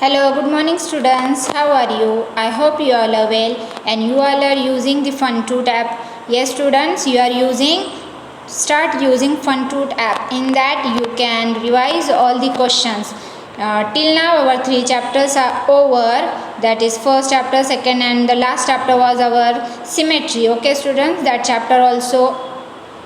Hello, good morning students. How are you? I hope you all are well and you all are using the FunTutor app. Yes students, you are start using FunTutor app. In that you can revise all the questions. Till now our 3 chapters are over. That is first chapter, second and the last chapter was our symmetry. Okay students, that chapter also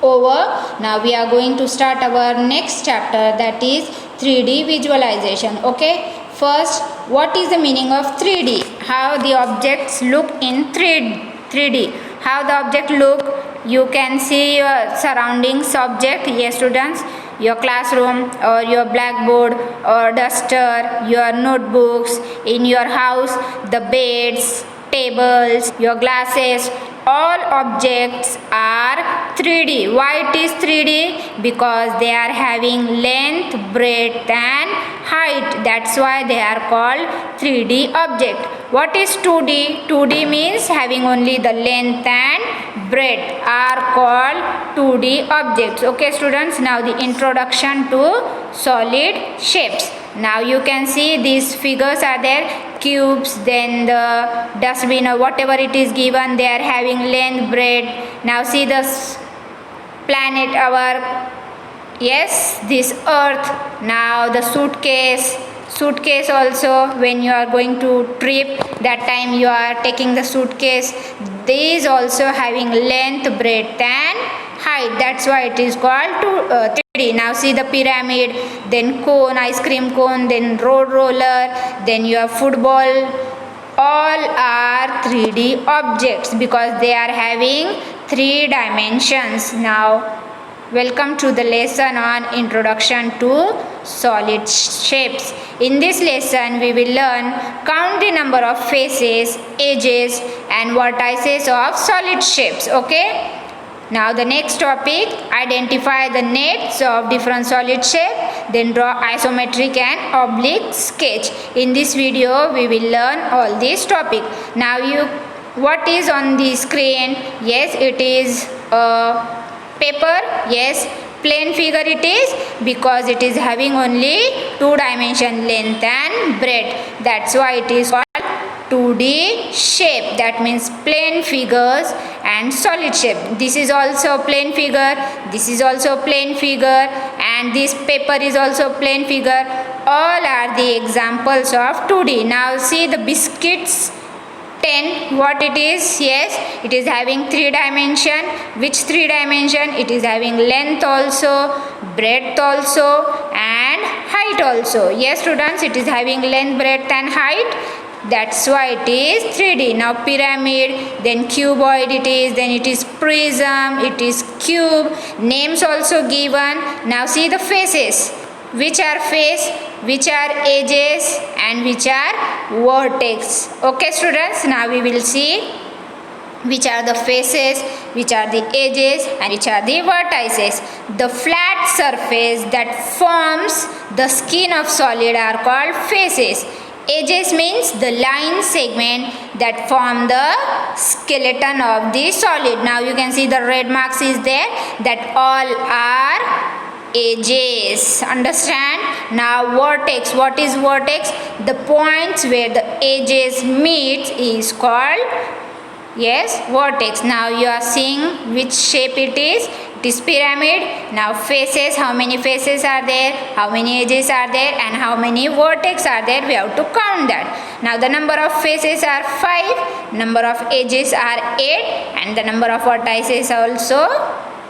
over. Now we are going to start our next chapter, that is 3D visualization. Okay, first, what is the meaning of 3D? How the objects look in 3D. How the object look? You can see your surroundings object. Yes students, your classroom or your blackboard or duster, your notebooks, in your house, the beds, tables, your glasses, all objects are 3D. Why it is 3D? Because they are having length, breadth and height. That's why they are called 3D object. What is 2D? 2D means having only the length and breadth are called 2D objects. Okay students, now the introduction to solid shapes. Now you can see these figures are there, cubes, then the dustbin or whatever it is given, they are having length, breadth. Now see this planet, our, yes, this earth. Now the suitcase also, when you are going to trip, that time you are taking the suitcase, these also having length, breadth and height. That's why it is called 3D. Now see the pyramid, then cone, ice cream cone, then road roller, then your football. All are 3D objects because they are having 3 dimensions. Now welcome to the lesson on introduction to solid shapes. In this lesson we will learn count the number of faces, edges and vertices of solid shapes. Okay, now the next topic, identify the nets of different solid shape, then draw isometric and oblique sketch. In this video we will learn all these topic. Now what is on the screen? Yes, it is paper. Yes, plain figure it is because it is having only 2 dimension, length and breadth. That's why it is called 2D shape. That means plain figures and solid shape. This is also plain figure, this is also plain figure and this paper is also plain figure. All are the examples of 2D. Now see the biscuits 10, what it is? Yes, it is having 3 dimension. Which 3 dimension? It is having length also, breadth also and height also. Yes students, it is having length, breadth and height. That's why it is 3D. Now pyramid, then cuboid it is, then it is prism, it is cube. Names also given. Now see the faces. Which are face, which are edges and which are vertex. Okay students, now we will see which are the faces, which are the edges and which are the vertices. The flat surface that forms the skin of solid are called faces. Edges means the line segment that form the skeleton of the solid. Now you can see the red marks is there, that all are edges. Understand? Now vertex. What is vertex? The points where the edges meet is called, yes, vertex. Now you are seeing which shape it is. It is pyramid. Now faces, how many faces are there, how many edges are there and how many vertex are there, we have to count that. Now the number of faces are 5, number of edges are 8 and the number of vertices also.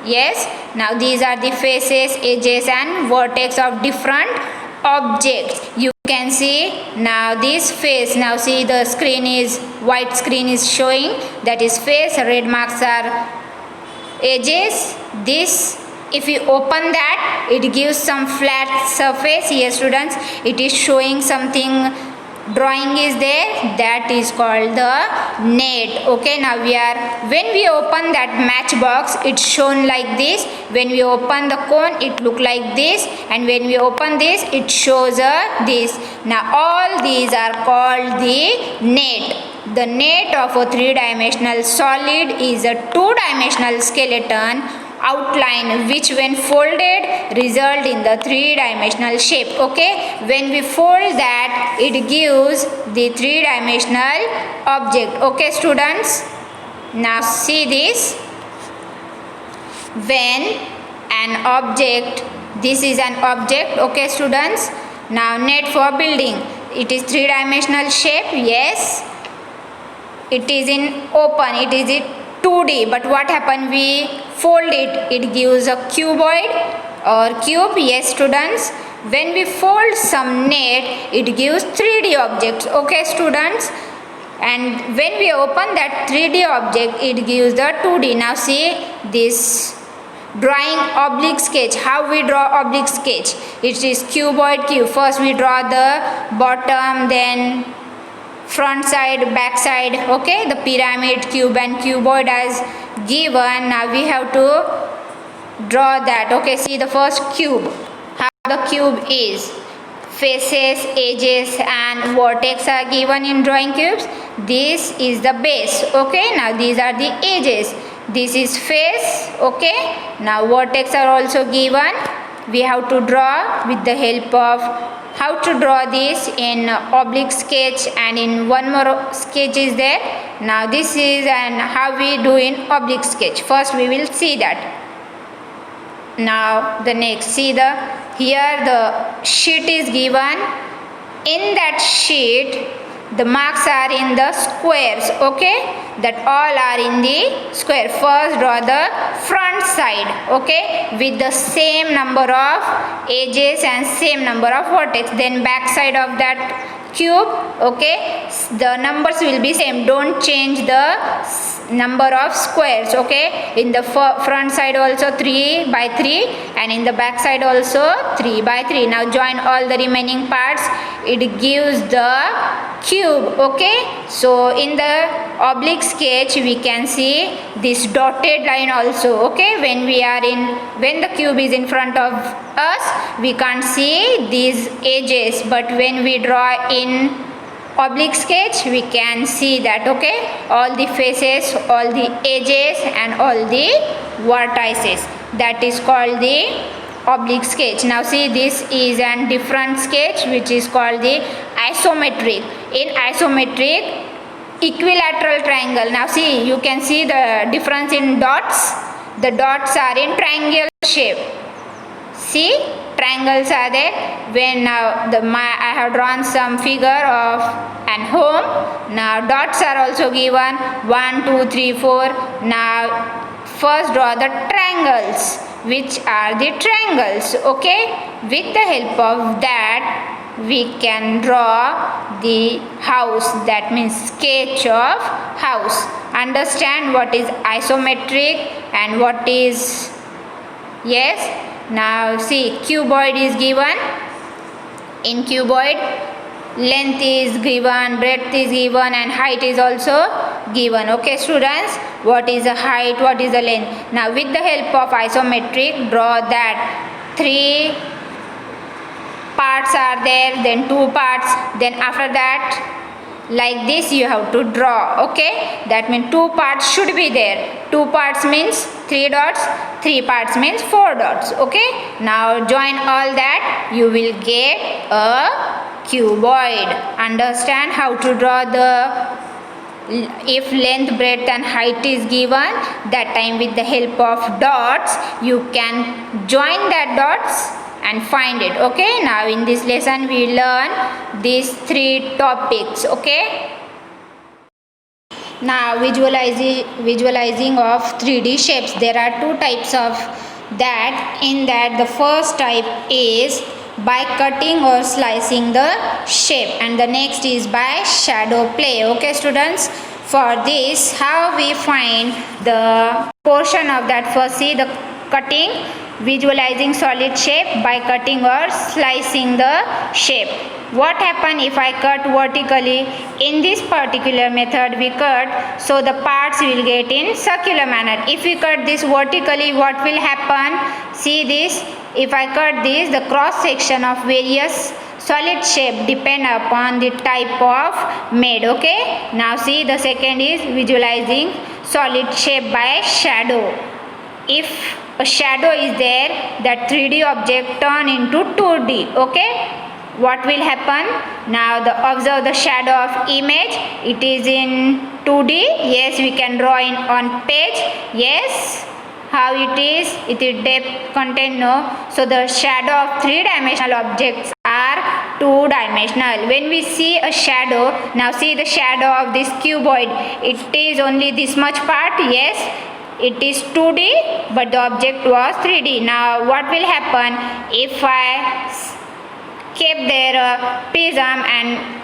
Yes, now these are the faces, edges and vertex of different objects. You can see now this face. Now see the screen is, white screen is showing, that is face, red marks are edges. This, if you open that, it gives some flat surface. Here students, it is showing something, drawing is there, that is called the net. Okay, now when we open that matchbox, it's shown like this. When we open the cone, it look like this, and when we open this, it shows this. Now all these are called the net. The net of a 3-dimensional solid is a 2-dimensional skeleton outline which when folded result in the three-dimensional shape. Okay, when we fold that it gives the three-dimensional object. Okay students, now see this. When an object, this is an object. Okay students, now net for building, it is three-dimensional shape. Yes, it is in open, it is in 2D, but what happened, we fold it, it gives a cuboid or cube. Yes students, when we fold some net it gives 3D objects. Okay students, and when we open that 3D object it gives the 2D. Now see this drawing oblique sketch. How we draw oblique sketch? It is cuboid cube. First we draw the bottom, then front side, back side. Okay, the pyramid, cube and cuboid as given. Now we have to draw that. Okay, see the first cube, how the cube is. Faces, edges and vertex are given in drawing cubes. This is the base. Okay, now these are the edges. This is face. Okay, now vertex are also given. We have to draw with the help of how to draw this in oblique sketch, and in one more sketch is there. Now this is and how we do in oblique sketch. First we will see that. Now the next, see the here the sheet is given. In that sheet the marks are in the squares. Okay, that all are in the square. First draw the front side. Okay, with the same number of edges and same number of vertex. Then back side of that cube. Okay, the numbers will be same, don't change the number of squares. Okay, in the front side also 3 by 3 and in the back side also 3 by 3. Now join all the remaining parts, it gives the cube. Okay, so in the oblique sketch we can see this dotted line also. Okay, when the cube is in front of us we can't see these edges, but when we draw in oblique sketch we can see that. Okay, all the faces, all the edges and all the vertices, that is called the oblique sketch. Now see, this is a different sketch which is called the isometric. In isometric equilateral triangle, now see, you can see the difference in dots. The dots are in triangle shape. See, triangles are there. When now I have drawn some figure of an home. Now dots are also given 1 2 3 4. Now first draw the triangles. Which are the triangles? Okay, with the help of that we can draw the house, that means sketch of house. Understand what is isometric and what is, yes. Now see, cuboid is given. In cuboid length is given, breadth is given and height is also given. Okay students, what is the height, what is the length? Now with the help of isometric draw that 3 parts are there, then 2 parts, then after that like this you have to draw. Okay, that means 2 parts should be there. 2 parts means 3 dots, 3 parts means 4 dots. Okay, now join all that, you will get a cuboid. Understand how to draw the, if length, breadth and height is given, that time with the help of dots you can join that dots and find it. Okay, now in this lesson we learn these 3 topics. Okay, now visualizing of 3D shapes. There are 2 types of that. In that the first type is by cutting or slicing the shape and the next is by shadow play. Okay students, for this how we find the portion of that? First see the cutting, visualizing solid shape by cutting or slicing the shape. What happen if I cut vertically? In this particular method we cut, so the parts will get in circular manner. If we cut this vertically, what will happen? See this, if I cut this, the cross section of various solid shape depend upon the type of made. Okay, now see the second is visualizing solid shape by shadow. If a shadow is there, that 3D object turn into 2D. Okay, what will happen? Now observe the shadow of image. It is in 2D. Yes, we can draw in on page. Yes, how it is depth, content, no. So the shadow of 3-dimensional objects are 2-dimensional. When we see a shadow, now see the shadow of this cuboid, it is only this much part. Yes, it is 2D, but the object was 3D. Now what will happen if I keep there a prism and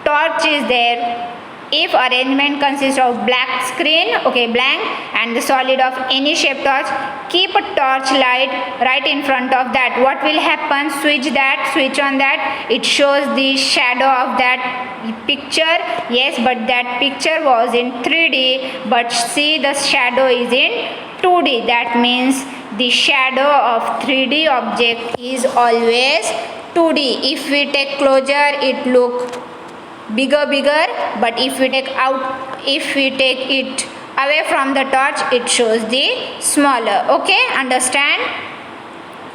torch is there? If arrangement consists of black screen, okay, blank, and the solid of any shape torch, keep a torch light right in front of that. What will happen? Switch on that, it shows the shadow of that picture. Yes, but that picture was in 3D, but see the shadow is in 2D. That means the shadow of 3D object is always 2D. If we take closer, it look bigger, but if we take it away from the torch, it shows the smaller. Okay, understand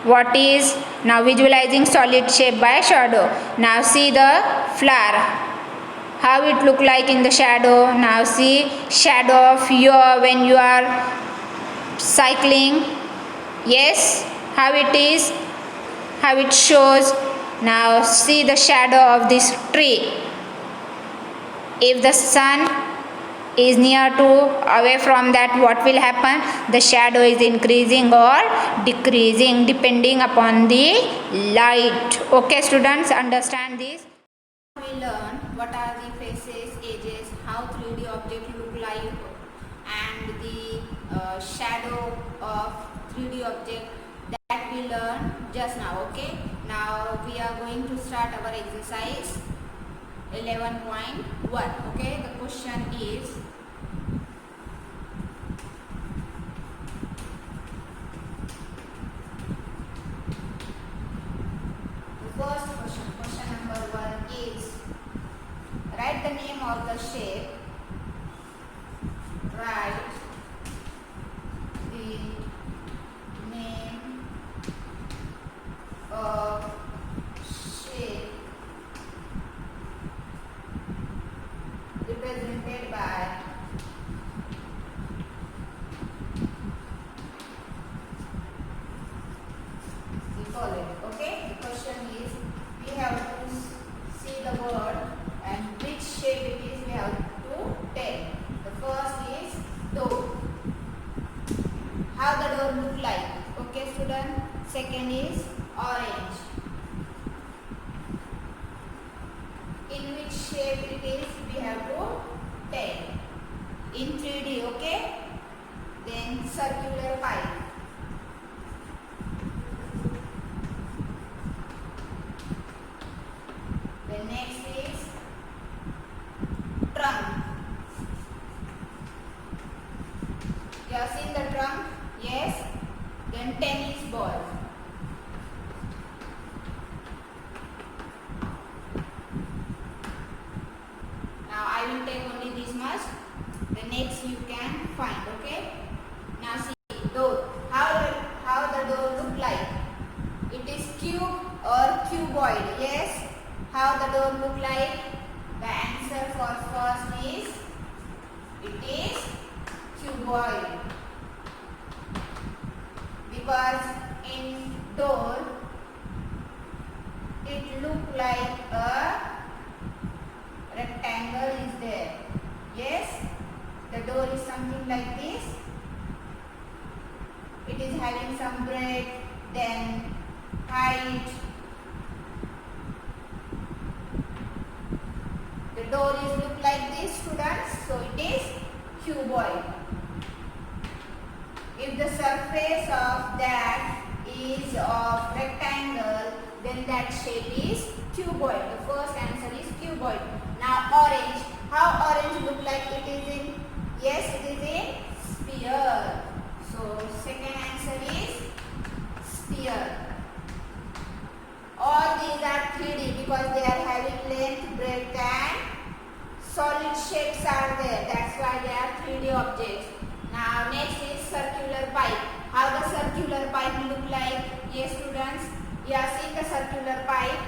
what is now visualizing solid shape by shadow. Now see the flower, how it look like in the shadow. Now see shadow of your when you are cycling. Yes, how it shows. Now see the shadow of this tree. If the sun is near to away from that, what will happen? The shadow is increasing or decreasing depending upon the light. Okay, students, understand this. We learn what are the faces, edges, how 3D object look like, and the shadow of 3D object that we learned just now. Okay, now we are going to start our exercise 11.1. Okay, the question is, the first question number 1 is, write the name of the shape. Write the name of shape represented by the following. Okay, the question is, we have to see the word and which shape it is we have to tell. The first is door. How the door look like? Okay, student. Second is orange. In which shape it is we have to tell. In 3D. Okay, then circular pipe. The next is trunk. You have seen the trunk? Yes. Then tennis ball. Now I will take only this much. The next you can find. Okay. Now see door. How the door look like? It is cube or cuboid. Yes. How the door look like? The answer for first is, it is cuboid, because in door it look like a rectangle is there. Yes, the door is something like this. It is having some breadth, then height. The door is look like this, students, so it is cuboid. If the surface of that is of rectangle, then that shape is cuboid. The first answer is cuboid. Now orange. How orange look like? It is in, yes, it is in sphere. So second answer is sphere. All these are 3D because they are having length, breadth and solid shapes are there. That's why they are 3D objects. Now next is circular pipe. circular pipe look like? Yes, students. Yeah, see the circular pipe.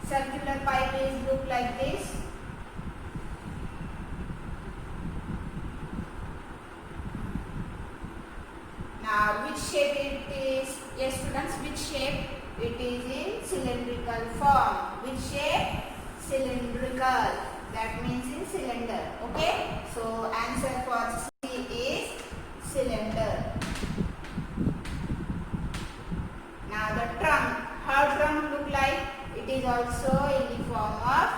Circular pipe is look like this. Now, which shape it is? Yes, students. Which shape? It is in cylindrical form. Which shape? Cylindrical. That means in cylinder. Okay. So answer for C is cylinder. Now the trunk. How trunk look like? It is also in the form of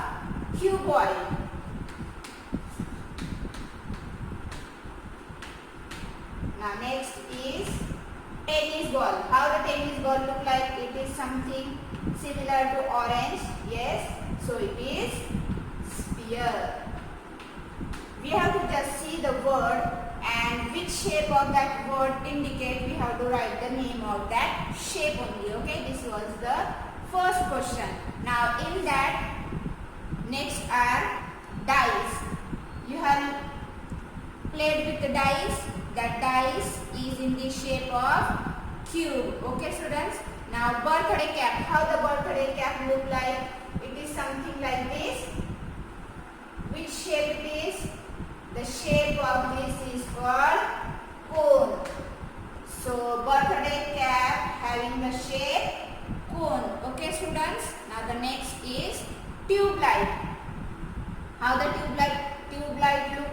cuboid. Now next is tennis ball. How the tennis ball look like? It is something similar to orange. Yes. So it is sphere. We have to just see the word and which shape of that word indicate. We have to write the name of that shape only. Okay. This was the first question. Now in that next are dice. You have played with the dice. That dice is in the shape of cube. Okay, students. Now birthday cap. How the birthday cap look like? It is something like this. Which shape it is? The shape of this is called cone. So birthday cap having the shape cone. Okay, students. Now the next is tube light. How the tube light look?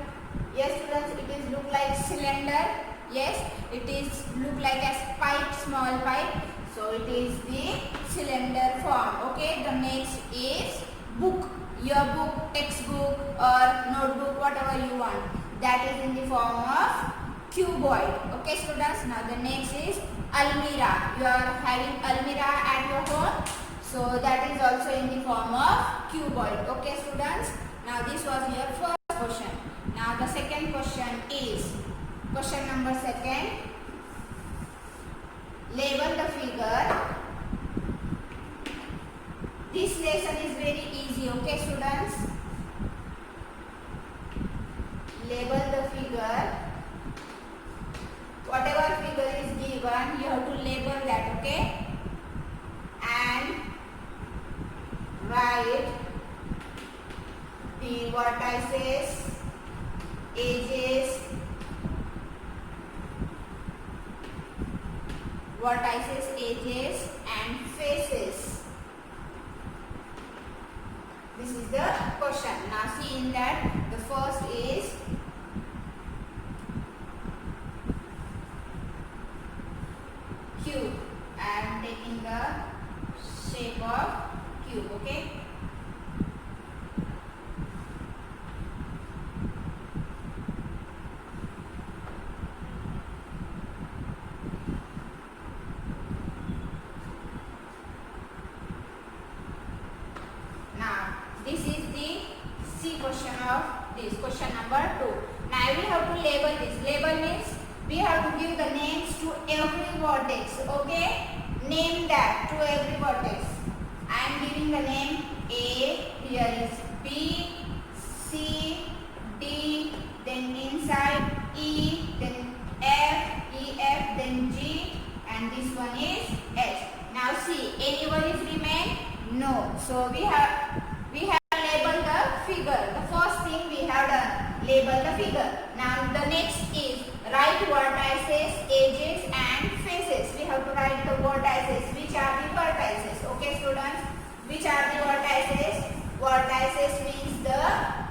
Yes, students, it is look like cylinder. Yes, it is look like as pipe, small pipe. So it is the cylinder form. Okay, the next is book. Your book, textbook or notebook, whatever you want. That is in the form of cuboid. Okay, students. Now the next is almirah. You are having almirah at your home. So that is also in the form of cuboid. Okay, students. Now this was your first question. Now the second question is question number second. Label the figure. This lesson is very easy. Okay, students. Label the figure. Whatever figure is given, you have to label that. Okay, and write the vertices, edges, and faces. This is the question. Now see in that the first is cube. I am taking the shape of cube. Okay. This is the C question of this question number 2. Now we have to label this. Label means we have to give the names to every vertex. Okay, name that to every vertex. I am giving the name A. Here is B, C, D. Then inside E. Then F, E, F. Then G, and this one is H. Now see, anyone is remain? No. So we have labeled the figure. The first thing we have done, label the figure. Now the next is write vertices, edges and faces. We have to write the vertices. Which are the vertices? Okay, students. Which are the vertices? Vertices means the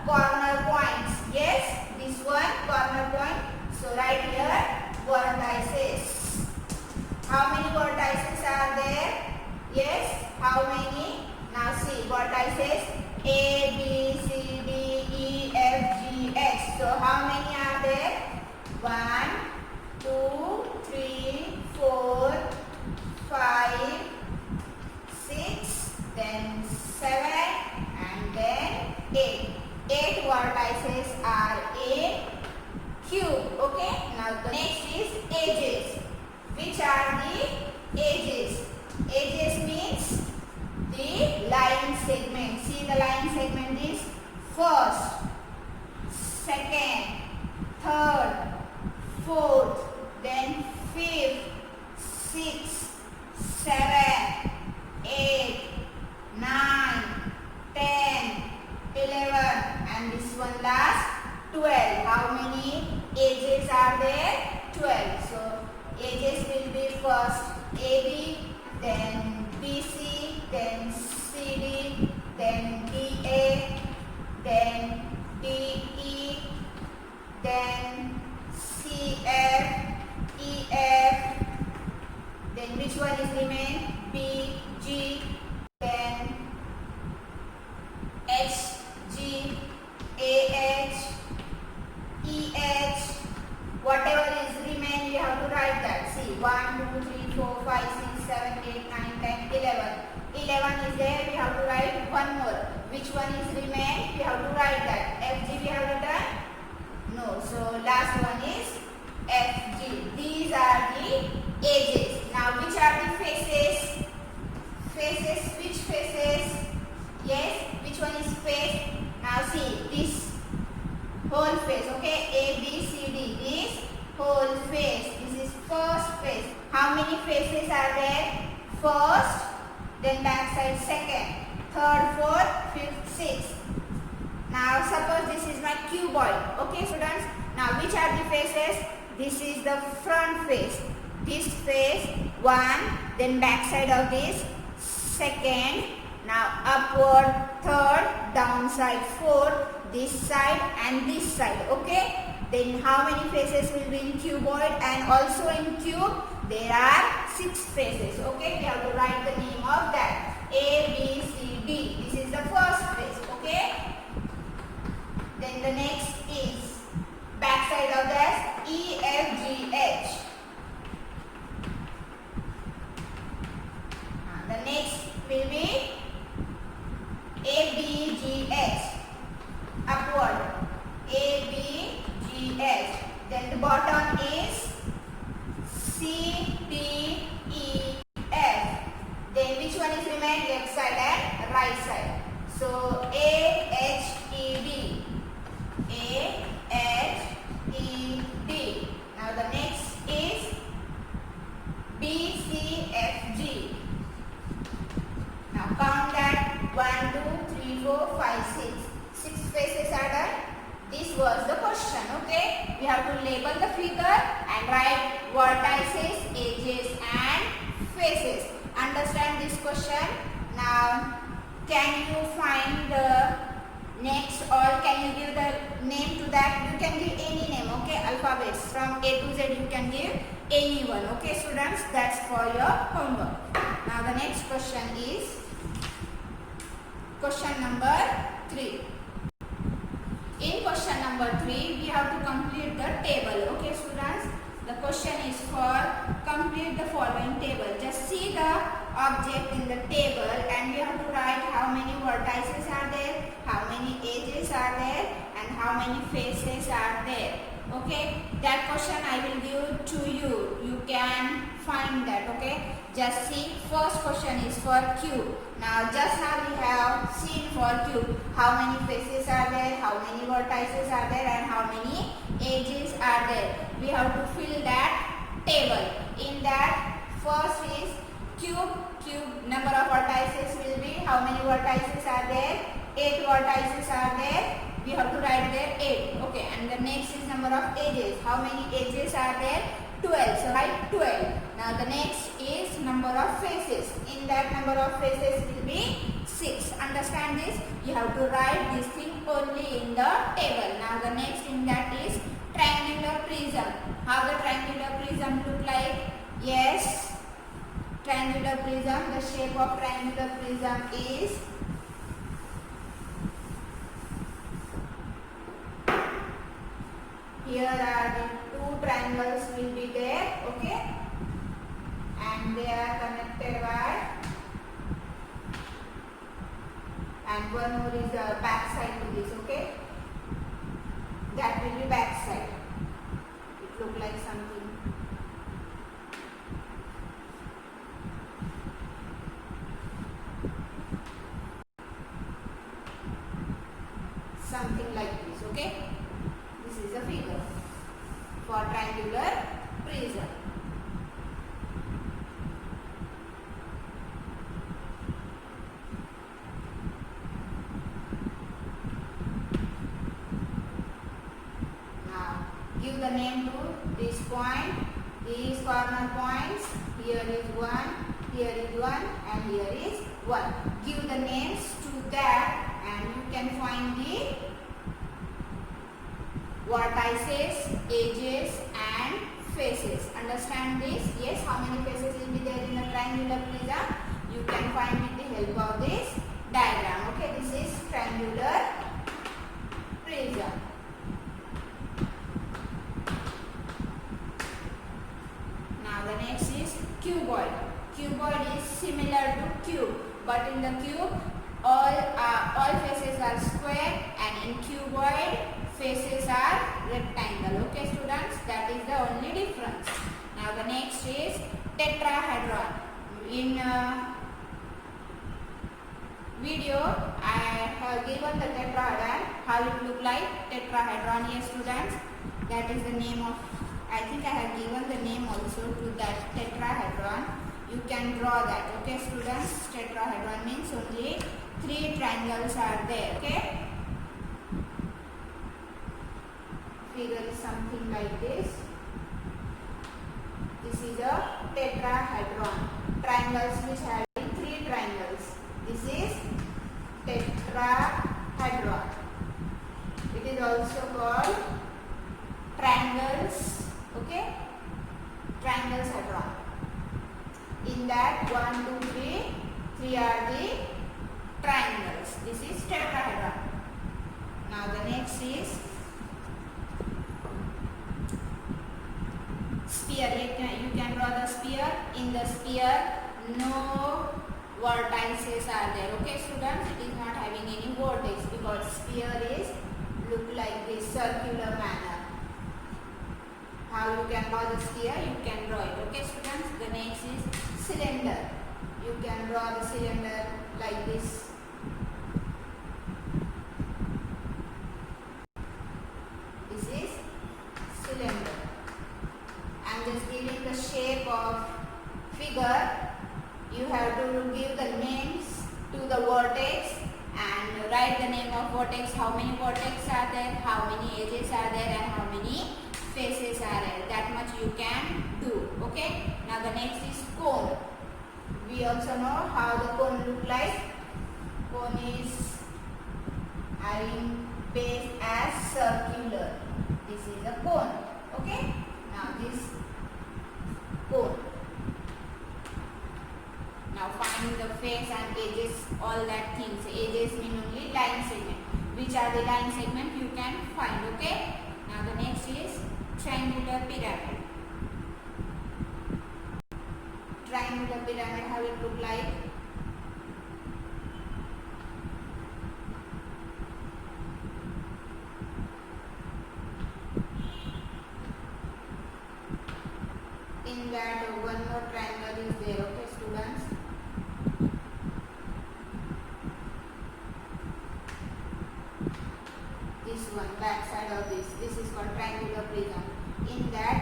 corner points. Yes, this one corner point. So write here vertices. How many vertices are there? Yes, how many? Now see, vertices A, B, C, D, E, F, G, H. So how many are there? 1, 2, 3, 4, 5, 6, then 7 and then 8. 8 vertices are a cube. Okay. Now the next is edges. Which are the edges? Edges means the line segment. See, the line segment is first, second, third, fourth, then fifth, 6, 7, 8, 9, 10, 11, and this one last 12. How many edges are there? 12. So edges will be first AB, then BC, then CD, then DA, then DE, then CF, EF, then which one is remain? B, G, then H, G, AH, EH, whatever is remain, you have to write that. See, 1, 2, 3, 4, 5, 6, 7, 8, 9, 10, 11. 11 is there, we have to write one more. Which one is remain? We have to write that. FG we have written? No. So last one is FG. These are the edges. Now which are the faces? Faces, which faces? Yes, which one is face? Now see, this whole face, okay? A, B, C, D. This whole face. This is first face. How many faces are there? First, then back side second, third, fourth, fifth, sixth. Now suppose this is my cuboid. Okay students? Now which are the faces? This is the front face. This face, one, then back side of this, second, now upward, third, downside, fourth, this side and this side. Okay? Then how many faces will be in cuboid? And also in cube there are 6 faces. Okay? We have to write the name of that. A, B, C, D. This is the first face. Okay? Then the next is back side of that, E, F, G, H. The next will be A, B, G, H. Upward. A, B, G, H. Then the bottom is C, D, E, F. Then which one is remain? Left side and right side. So A, H, E, D. A, H, E, D. Now the next is B, C, F, G. Now count that. 1, 2, 3, 4, 5, 6. 6 faces are done. This was the question. Okay? We have to label the figure and write vertices, edges and faces. Understand this question? Now can you find the next, or can you give the name to that? You can give any name. Okay? Alphabets from A to Z you can give any one. Okay students? That's for your homework. Now the next question is question number 3. In question number 3, we have to complete the table. Okay students? The question is for complete the following table. Just see the object in the table and we have to write how many vertices are there, how many edges are there and how many faces are there. Okay? That question I will give to you. You can find that. Okay? Just see, first question is for cube. Now just now we have seen for cube how many faces are there, how many vertices are there and how many edges are there. We have to fill that table. In that first is cube. Cube number of vertices will be, how many vertices are there? 8 vertices are there. We have to write there 8. Okay, and the next is number of edges. How many edges are there? 12. So write 12. Now the next is number of faces. In that number of faces will be 6. Understand this? You have to write this thing only in the table. Now the next in that is triangular prism. How the triangular prism look like? Yes, triangular prism. The shape of triangular prism is here are the 2 triangles will be there, okay, and they are connected by, and one more is the back side to this, okay, that will be back side. It look like something. Something like this, okay. This is a figure for triangular prism. the name to this point, these corner points. Here is 1, here is 1 and here is 1. Give the names to that and you can find the vertices, edges and faces. Understand this? Yes, how many faces will be there in a triangular prism? You can find with the help of this diagram. Okay, this is triangular prism. Now the next is cuboid. Cuboid is similar to cube, but in the cube all faces are square and in cuboid faces are rectangle. Okay students, that is the only difference. Now the next is tetrahedron. In video I have given the tetrahedron, how it look like tetrahedron. Yes students, that is the name of, I think I have given the name also to that tetrahedron. You can draw that. Okay students, tetrahedron means only 3 triangles are there. Okay, figure is something like this. This is a tetrahedron. Triangles which have 3 triangles. This is tetrahedron. It is also called triangles. Okay, triangles hadron. In that 1, 2, 3 are the triangles. This is tetrahedron. Now the next is sphere. You can draw the sphere. In the sphere no vertices are there. Okay students, it is not having any vertex because sphere is look like this circular manner. How you can draw the sphere? You can draw it. Okay students, the next is cylinder. You can draw the cylinder like this. This is cylinder. I am just giving the shape of figure. You have to give the names to the vertex and write the name of vertex, how many vertex are there, how many edges are there and how many faces are there. That much you can do. Okay. Now the next is cone. We also know how the cone look like. Cone is having base as circular. This is a cone. Okay. Now this cone. Now find the face and edges, all that things. Edges mean only line segment. Which are the line segment you can find. Okay. Now the next is triangular pyramid. Triangular pyramid, how it look like? In that one more triangle is there. Okay students. This one, back side of this is called triangular prism. In that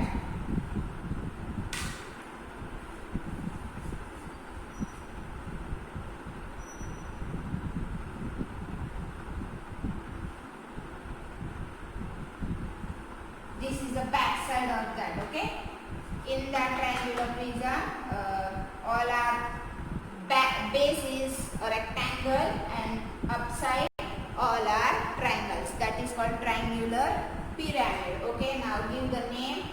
this is the back side of that. Okay, in that triangular prism all our base is a rectangle and upside all are triangles. That is called triangular pyramid. Okay, now give the name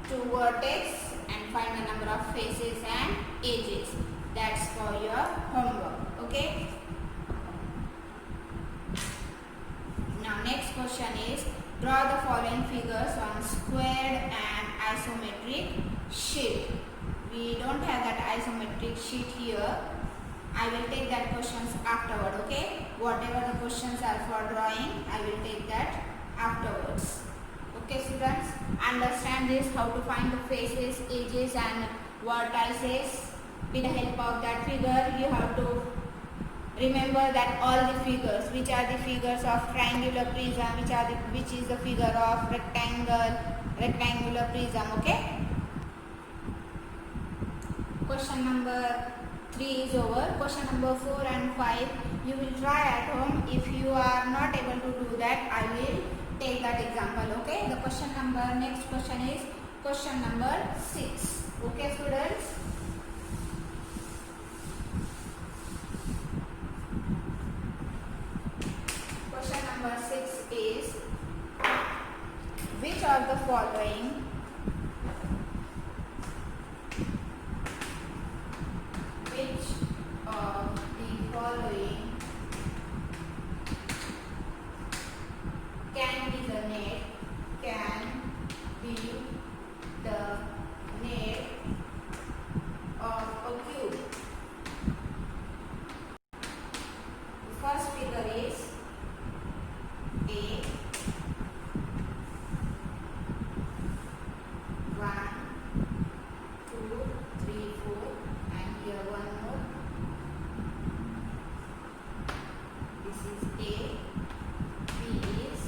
to vertex and find the number of faces and edges. That's for your homework. Okay. Now next question is, draw the following figures on squared and isometric sheet. We don't have that isometric sheet here. I will take that questions afterward. Okay, whatever the questions are for drawing, I will take that afterwards. Okay students, understand this, how to find the faces, edges and vertices. With the help of that figure, you have to remember that all the figures, which are the figures of triangular prism, which is the figure of rectangular prism. Okay. Question number 3 is over. Question number 4 and 5 you will try at home. If you are not able to do that, I will take that example. Okay, the question number, next question is question number 6. Okay students, question number 6 is, which of the following can be the net of a cube? The first figure is A. 1, 2, 3, 4, and here one more. This is A. B is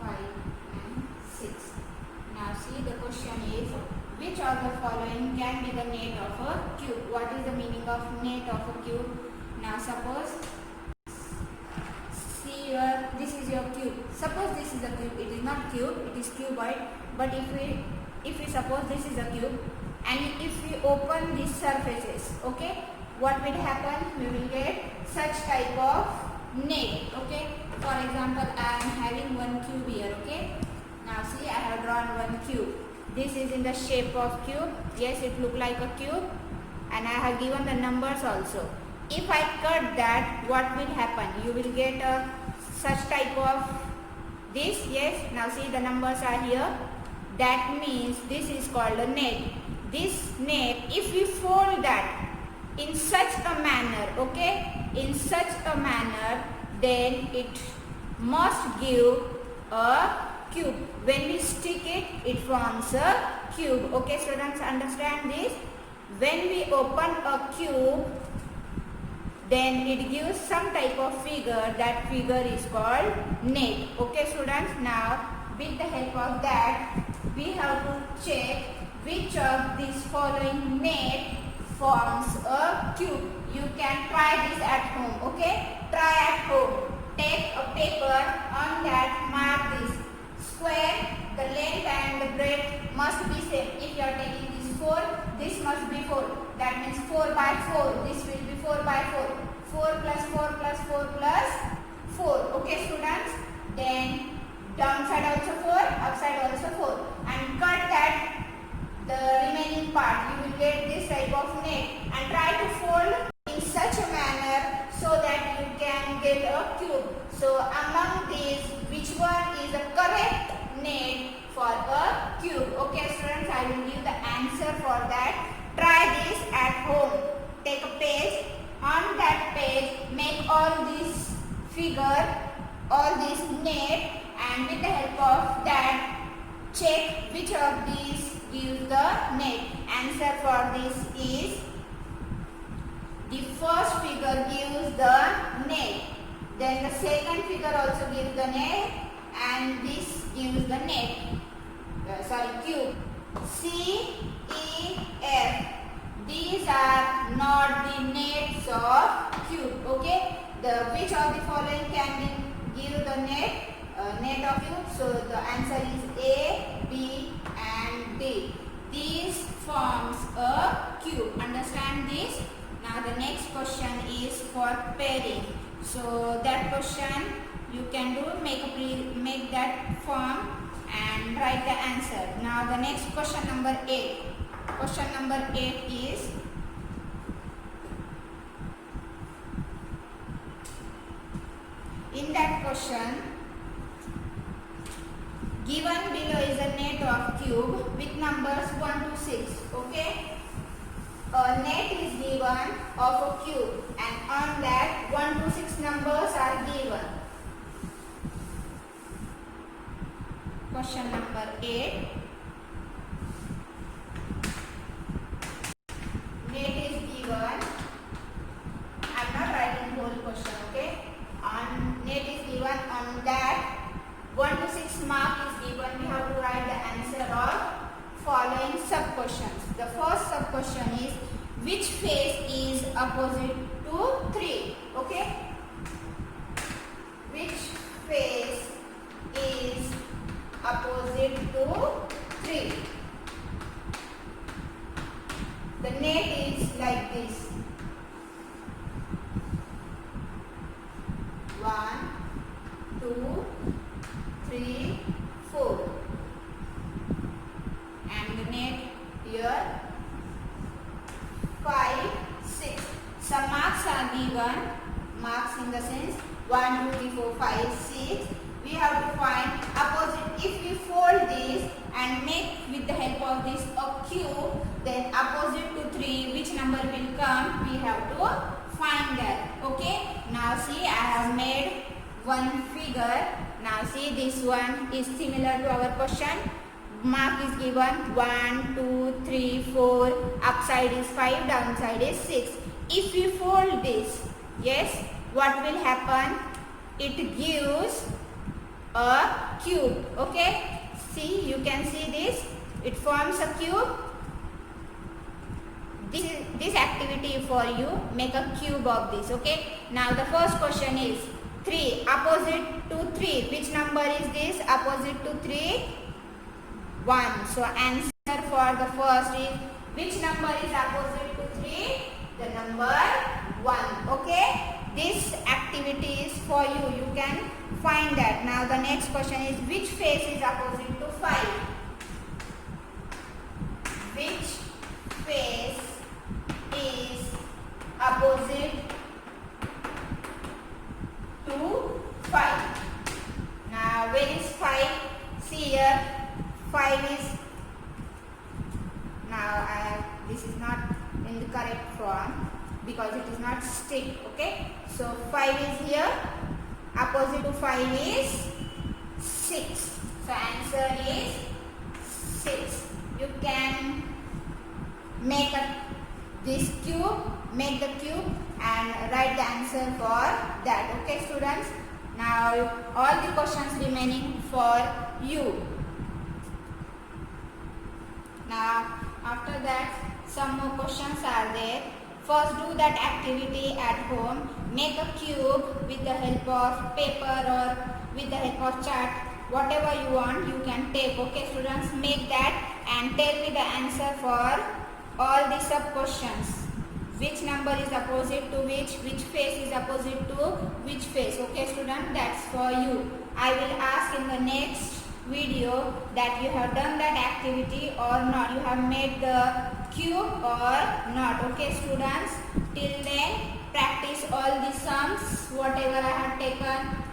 5 and 6. Now see, the question is, which of the following can be the net of a cube? What is the meaning of net of a cube? Now suppose, see here, this is your cube. Suppose this is a cube. It is not cube, it is cuboid. But if we suppose this is a cube, and if we open these surfaces, okay, what will happen? We will get such type of net. Okay, for example, I am having one cube here. Okay, now see, I have drawn one cube. This is in the shape of cube. Yes, it look like a cube, and I have given the numbers also. If I cut that, what will happen? You will get such type of this. Yes, now see, the numbers are here. That means this is called a net. This net, if we fold that in such a manner, okay, in such a manner, then it must give a cube. When we stick it, it forms a cube. Okay, students, understand this? When we open a cube, then it gives some type of figure. That figure is called net. Okay, students, now with the help of that, we have to check which of these following net forms a cube. You can try this at home. Okay, try at home. Take a paper, on that mark this square. The length and the breadth must be same. If you are taking this 4, this must be 4. That means 4 by 4. This will be 4 by 4. 4 plus 4 plus 4 plus 4. Okay, students. Then downside also 4, upside also 4. And cut that, the remaining part. You will get this type of net. And try to fold in such a manner so that you can get a cube. So among these, which one is the correct net for a cube? Okay, students, I will give the answer for that. Try this at home. Take a page. On that page, make all these figure, all this net, and with the help of that, check which of these gives the net. Answer for this is, the first figure gives the net. Then the second figure also gives the net, and this gives the net. Cube. C, E, F. These are not the nets of cube. Okay. Which of the following can give the net of cube? So the answer is A, B, and D. forms a cube. Understand this? Now the next question is for pairing. So that question you can do, make that form and write the answer. Now the next question number 8. Question number 8 is, in that question, given below is a net of cube with numbers 1 to 6. Okay, a net is given of a cube and on that 1 to 6 numbers are given. Question number 8. Net is given. I am not writing whole question. Okay, on net is given, on that 1 to 6 mark is given. We have to write the answer of following sub questions. The first sub question is, which face is opposite to 3? Okay, which face is opposite to 3? The net is like this. 1, 2, 3, 4. And the net here 5, 6. Some marks are given. Marks in the sense 1, 2, 3, 4, 5, 6. We have to find opposite. If we fold this and make with the help of this a cube, then opposite to 3, which number will come? We have to find that. Okay. Now see, I have made one figure. Now see, this one is similar to our question. Mark is given 1, 2, 3, 4. Upside is 5, downside is 6. If we fold this, yes, what will happen? It gives a cube. Okay, see, you can see this, it forms a cube. This activity for you, make a cube of this. Okay, now the first question is 3 opposite to 3, which number is this? Opposite to 3, 1. So answer for the first is, which number is opposite to 3? The number 1. Okay, this activity is for you, you can find that. Now the next question is, which face is opposite to 5? Which face is opposite to 5? Now where is 5? See here, 5 is, now this is not in the correct form because it is not strict. Okay, so 5 is here, opposite to 5 is 6. So answer is 6. You can make this cube, make the cube and write the answer for that. Okay students, now all the questions remaining for you. Now after that, some more questions are there. First, do that activity at home. Make a cube with the help of paper or with the help of chart. Whatever you want, you can take. Okay students, make that and tell me the answer for all the sub questions. Which number is opposite to which face is opposite to which face. Okay student, that's for you. I will ask in the next video that you have done that activity or not, you have made the cube or not. Okay students, till then practice all the sums whatever I have taken.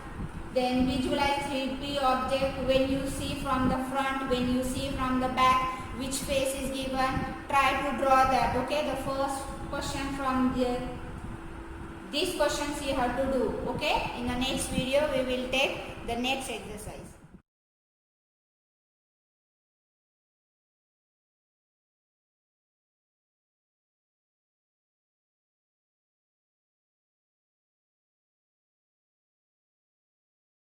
Then visualize 3D object. When you see from the front, when you see from the back, which face is given, try to draw that. Okay, the first question from these questions you have to do. Okay, in the next video we will take the next exercise.